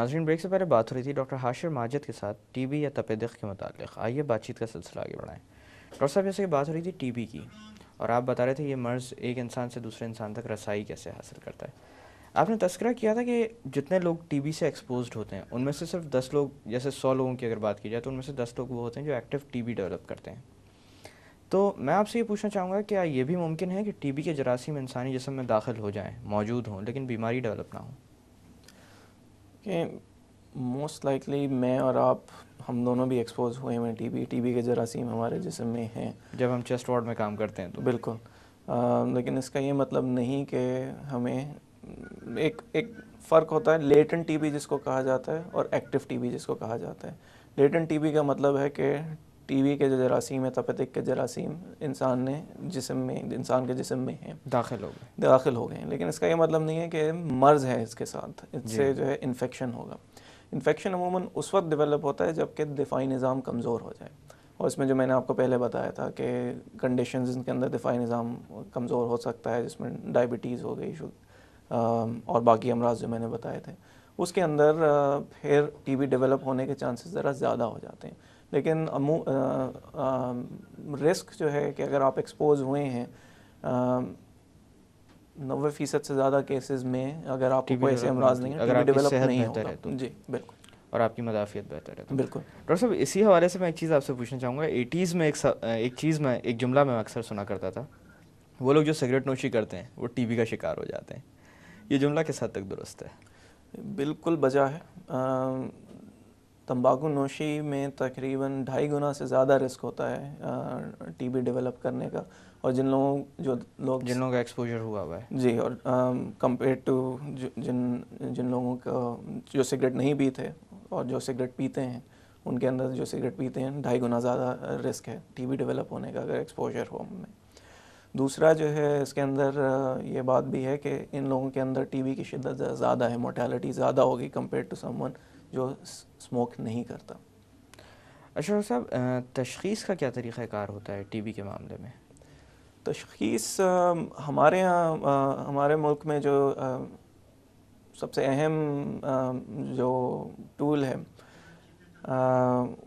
ناظرین بریک سے پہلے بات ہو رہی تھی ڈاکٹر حاشر ماجد کے ساتھ ٹی بی یا تپ دق کے متعلق. آئیے بات چیت کا سلسلہ آگے بڑھائیں. ڈاکٹر صاحب جیسے کہ بات ہو رہی تھی ٹی بی کی اور آپ بتا رہے تھے یہ مرض ایک انسان سے دوسرے انسان تک رسائی کیسے حاصل کرتا ہے. آپ نے تذکرہ کیا تھا کہ جتنے لوگ ٹی بی سے ایکسپوزڈ ہوتے ہیں ان میں سے صرف 10 لوگ, جیسے 100 لوگوں کی اگر بات کی جائے تو ان میں سے 10 لوگ وہ ہوتے ہیں جو ایکٹیو ٹی بی ڈیولپ کرتے ہیں. تو میں آپ سے یہ پوچھنا چاہوں گا کیا یہ بھی ممکن ہے کہ ٹی بی کے جراثیم انسانی جسم میں داخل ہو جائیں, موجود ہوں, لیکن بیماری ڈیولپ نہ ہو؟ کہ موسٹ لائکلی میں اور آپ ہم دونوں بھی ایکسپوز ہوئے ہیں ٹی بی کے جراثیم ہمارے جسم میں ہیں جب ہم چیسٹ وارڈ میں کام کرتے ہیں تو. بالکل. لیکن اس کا یہ مطلب نہیں کہ ہمیں ایک فرق ہوتا ہے لیٹن ٹی بی جس کو کہا جاتا ہے اور ایکٹیو ٹی بی جس کو کہا جاتا ہے. لیٹن ٹی بی کا مطلب ہے کہ ٹی بی کے جو جراثیم ہے, تپدق کے جراثیم انسان کے جسم میں ہیں, داخل ہو گئے ہیں. لیکن اس کا یہ مطلب نہیں ہے کہ مرض ہے اس کے ساتھ, اس سے جو ہے انفیکشن ہوگا. انفیکشن عموماً اس وقت ڈیولپ ہوتا ہے جب کہ دفاعی نظام کمزور ہو جائے, اور اس میں جو میں نے آپ کو پہلے بتایا تھا کہ کنڈیشنز کے اندر دفاعی نظام کمزور ہو سکتا ہے, جس میں ڈائبٹیز ہو گئی اور باقی امراض جو میں نے بتائے تھے, اس کے اندر پھر ٹی بی ڈیولپ ہونے کے چانسز ذرا زیادہ ہو جاتے ہیں. لیکن رسک جو ہے کہ اگر آپ ایکسپوز ہوئے ہیں 90% سے زیادہ کیسز میں اگر آپ کو کوئی ایسے امراض نہیں ہے, ٹی بی ڈیولپ نہیں ہوگا. جی بالکل, اور آپ کی مدافعت بہتر ہے تو. بالکل. ڈاکٹر صاحب اسی حوالے سے میں ایک چیز آپ سے پوچھنا چاہوں گا. 80s میں ایک جملہ میں اکثر سنا کرتا تھا, وہ لوگ جو سگریٹ نوشی کرتے ہیں وہ ٹی بی کا شکار ہو جاتے ہیں. یہ جملہ کس حد تک درست ہے؟ بالکل بجا ہے. تمباکو نوشی میں تقریباً 2.5 گنا سے زیادہ رسک ہوتا ہے ٹی بی ڈیولپ کرنے کا, اور جن لوگوں کا ایکسپوجر ہوا ہے جی, اور کمپیئر ٹو جن لوگوں کا جو سگریٹ نہیں پیتے اور جو سگریٹ پیتے ہیں, ان کے اندر جو سگریٹ پیتے ہیں 2.5 گنا زیادہ رسک ہے ٹی بی ڈیولپ ہونے کا اگر ایکسپوجر ہو ان میں. دوسرا جو ہے اس کے اندر یہ بات بھی ہے کہ ان لوگوں کے اندر ٹی بی کی شدت زیادہ ہے, مورٹیلٹی زیادہ ہوگی کمپیئر ٹو سم ون جو اسموک نہیں کرتا. اچھا صاحب, تشخیص کا کیا طریقہ کار ہوتا ہے ٹی بی کے معاملے میں؟ تشخیص ہمارے یہاں ہمارے ملک میں جو سب سے اہم جو ٹول ہے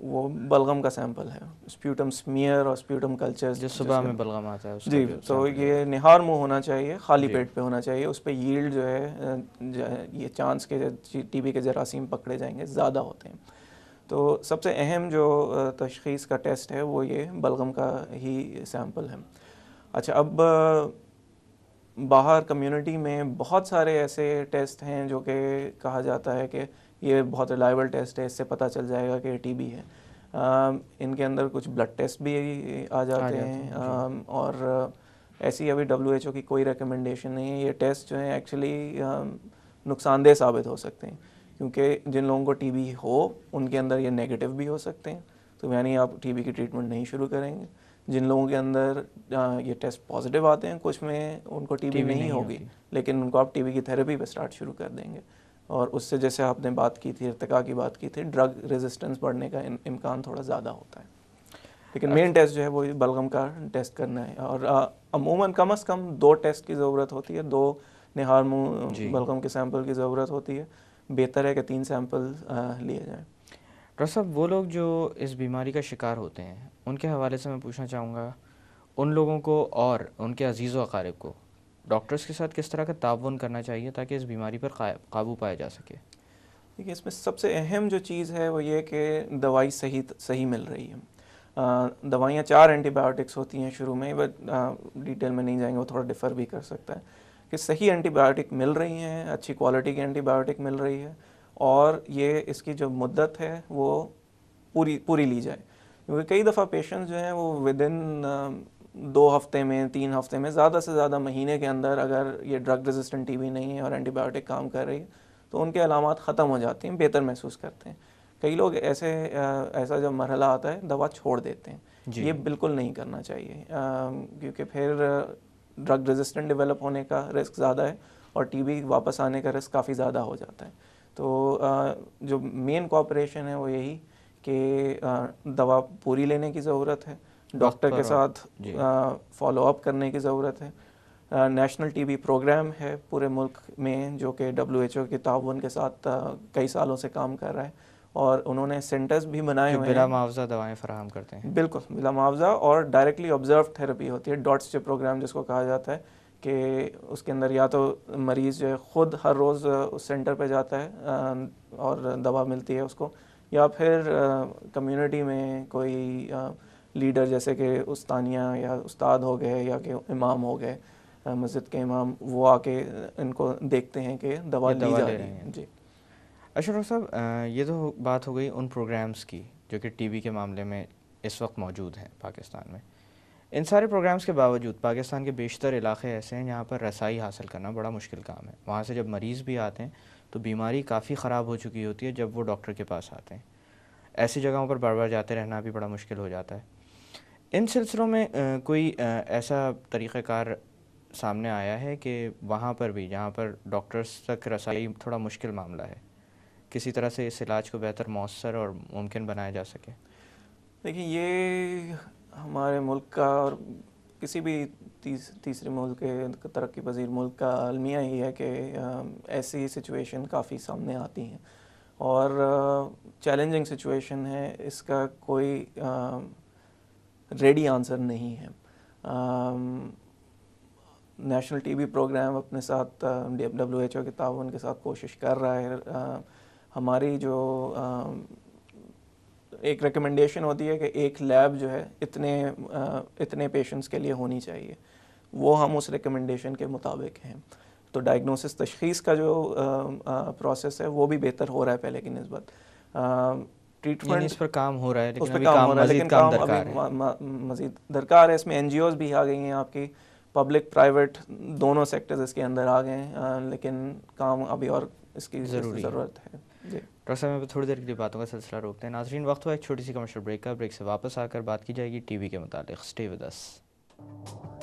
وہ بلغم کا سیمپل ہے. اسپیوٹم سمیئر اور اسپیوٹم کلچر جو صبح میں بلغم آتا ہے اس جی, تو یہ نہار منہ ہونا چاہیے, خالی پیٹ پہ ہونا چاہیے. اس پہ ییلڈ جو ہے یہ چانس کے ٹی بی کے جراثیم پکڑے جائیں گے زیادہ ہوتے ہیں. تو سب سے اہم جو تشخیص کا ٹیسٹ ہے وہ یہ بلغم کا ہی سیمپل ہے. اچھا, اب باہر کمیونٹی میں بہت سارے ایسے ٹیسٹ ہیں جو کہ کہا جاتا ہے کہ یہ بہت ریلائبل ٹیسٹ ہے, اس سے پتہ چل جائے گا کہ ٹی بی ہے. ان کے اندر کچھ بلڈ ٹیسٹ بھی آ جاتے ہیں, اور ایسی ابھی WHO کی کوئی ریکمنڈیشن نہیں ہے. یہ ٹیسٹ جو ہیں ایکچولی نقصان دہ ثابت ہو سکتے ہیں, کیونکہ جن لوگوں کو ٹی بی ہو ان کے اندر یہ نیگیٹو بھی ہو سکتے ہیں, تو یعنی آپ ٹی بی کی ٹریٹمنٹ نہیں شروع کریں گے. جن لوگوں کے اندر یہ ٹیسٹ پازیٹیو آتے ہیں, کچھ میں ان کو ٹی بی نہیں ہوگی, لیکن ان کو آپ ٹی بی کی تھیراپی پہ سٹارٹ شروع کر دیں گے. اور اس سے جیسے آپ نے بات کی تھی, ارتقاء کی بات کی تھی, ڈرگ ریزسٹنس بڑھنے کا امکان تھوڑا زیادہ ہوتا ہے. لیکن مین ٹیسٹ جو ہے وہ بلغم کا ٹیسٹ کرنا ہے, اور عموماً کم از کم 2 ٹیسٹ کی ضرورت ہوتی ہے, 2 نہار منہ بلغم کے سیمپل کی ضرورت ہوتی ہے. بہتر ہے کہ 3 سیمپل لیے جائیں. ڈاکٹر صاحب وہ لوگ جو اس بیماری کا شکار ہوتے ہیں ان کے حوالے سے میں پوچھنا چاہوں گا, ان لوگوں کو اور ان کے عزیز و اقارب کو ڈاکٹرز کے ساتھ کس طرح کا تعاون کرنا چاہیے تاکہ اس بیماری پر قابو پایا جا سکے؟ دیکھیے, اس میں سب سے اہم جو چیز ہے وہ یہ کہ دوائی صحیح مل رہی ہے. دوائیاں 4 اینٹی بایوٹکس ہوتی ہیں شروع میں, بٹ ڈیٹیل میں نہیں جائیں گے, وہ تھوڑا ڈفر بھی کر سکتا ہے, کہ صحیح اینٹی بایوٹک مل رہی ہیں, اچھی کوالٹی کی اینٹی بایوٹک مل رہی ہے, اور یہ اس کی جو مدت ہے وہ پوری لی جائے. کیونکہ کئی دفعہ پیشنٹس جو ہیں وہ ودن 2 ہفتے میں 3 ہفتے میں زیادہ سے زیادہ مہینے کے اندر اگر یہ ڈرگ ریزسٹنٹ ٹی بی نہیں ہے اور اینٹی بایوٹک کام کر رہی ہے تو ان کے علامات ختم ہو جاتے ہیں, بہتر محسوس کرتے ہیں. کئی لوگ ایسا جب مرحلہ آتا ہے دوا چھوڑ دیتے ہیں. یہ بالکل نہیں کرنا چاہیے, کیونکہ پھر ڈرگ ریزسٹنٹ ڈیولپ ہونے کا رسک زیادہ ہے اور ٹی بی واپس آنے کا رسک کافی زیادہ ہو جاتا ہے. تو جو مین کوآپریشن ہے وہ یہی کہ دوا پوری لینے کی ضرورت ہے, ڈاکٹر کے ساتھ فالو اپ کرنے کی ضرورت ہے, نیشنل ٹی بی پروگرام ہے پورے ملک میں جو کہ WHO کے تعاون کے ساتھ کئی سالوں سے کام کر رہا ہے، اور انہوں نے سینٹرز بھی بنائے جو ہوئے بلا ہیں معاوضہ دوائیں فراہم کرتے ہیں. بالکل بلا معاوضہ، اور ڈائریکٹلی آبزرو تھراپی ہوتی ہے، ڈاٹس جو پروگرام جس کو کہا جاتا ہے، کہ اس کے اندر یا تو مریض جو ہے خود ہر روز اس سینٹر پہ جاتا ہے اور دوا ملتی ہے اس کو، یا پھر کمیونٹی میں کوئی لیڈر جیسے کہ استانیہ یا استاد ہو گئے یا کہ امام ہو گئے، مسجد کے امام، وہ آ کے ان کو دیکھتے ہیں کہ دوا لی جا رہی ہے. جی اچھا ڈاکٹر صاحب، یہ تو بات ہو گئی ان پروگرامز کی جو کہ ٹی بی کے معاملے میں اس وقت موجود ہیں پاکستان میں. ان سارے پروگرامز کے باوجود پاکستان کے بیشتر علاقے ایسے ہیں جہاں پر رسائی حاصل کرنا بڑا مشکل کام ہے. وہاں سے جب مریض بھی آتے ہیں تو بیماری کافی خراب ہو چکی ہوتی ہے جب وہ ڈاکٹر کے پاس آتے ہیں. ایسی جگہوں پر بار بار جاتے رہنا بھی بڑا مشکل ہو جاتا ہے. ان سلسلوں میں کوئی ایسا طریقہ کار سامنے آیا ہے کہ وہاں پر بھی جہاں پر ڈاکٹرز تک رسائی تھوڑا مشکل معاملہ ہے، کسی طرح سے اس علاج کو بہتر مؤثر اور ممکن بنایا جا سکے؟ دیکھیں، یہ ہمارے ملک کا اور کسی بھی تیسرے ملک کے ترقی پذیر ملک کا المیہ ہی ہے کہ ایسی سچویشن کافی سامنے آتی ہیں، اور چیلنجنگ سچویشن ہے، اس کا کوئی ریڈی آنسر نہیں ہے. نیشنل ٹی بی پروگرام اپنے ساتھ WHO کے تعاون کے ساتھ کوشش کر رہا ہے. ہماری جو ایک ریکمنڈیشن ہوتی ہے کہ ایک لیب جو ہے اتنے پیشنٹس کے لیے ہونی چاہیے، وہ ہم اس ریکمنڈیشن کے مطابق ہیں. تو ڈائگنوسس تشخیص کا جو پروسیس ہے وہ بھی بہتر ہو رہا ہے پہلے کی نسبت. ٹریٹمنٹ اس پر کام ہو رہا ہے، اس لیکن پہ ابھی کام ہو کام رہا ہے، مزید لیکن کام کام ابھی درکار ہے. مزید درکار ہے. اس میں NGOs بھی آ گئی ہیں، آپ کی پبلک پرائیویٹ دونوں سیکٹرز اس کے اندر آ گئے ہیں، لیکن کام ابھی اور اس کی ضرورت ہے. جی ڈاکٹر صاحب، میں تھوڑی دیر کے لیے باتوں کا سلسلہ روکتے ہیں. ناظرین، وقت ہوا ایک چھوٹی سی کمرشل بریک کا. بریک سے واپس آ کر بات کی جائے گی ٹی وی کے متعلق. Stay with us.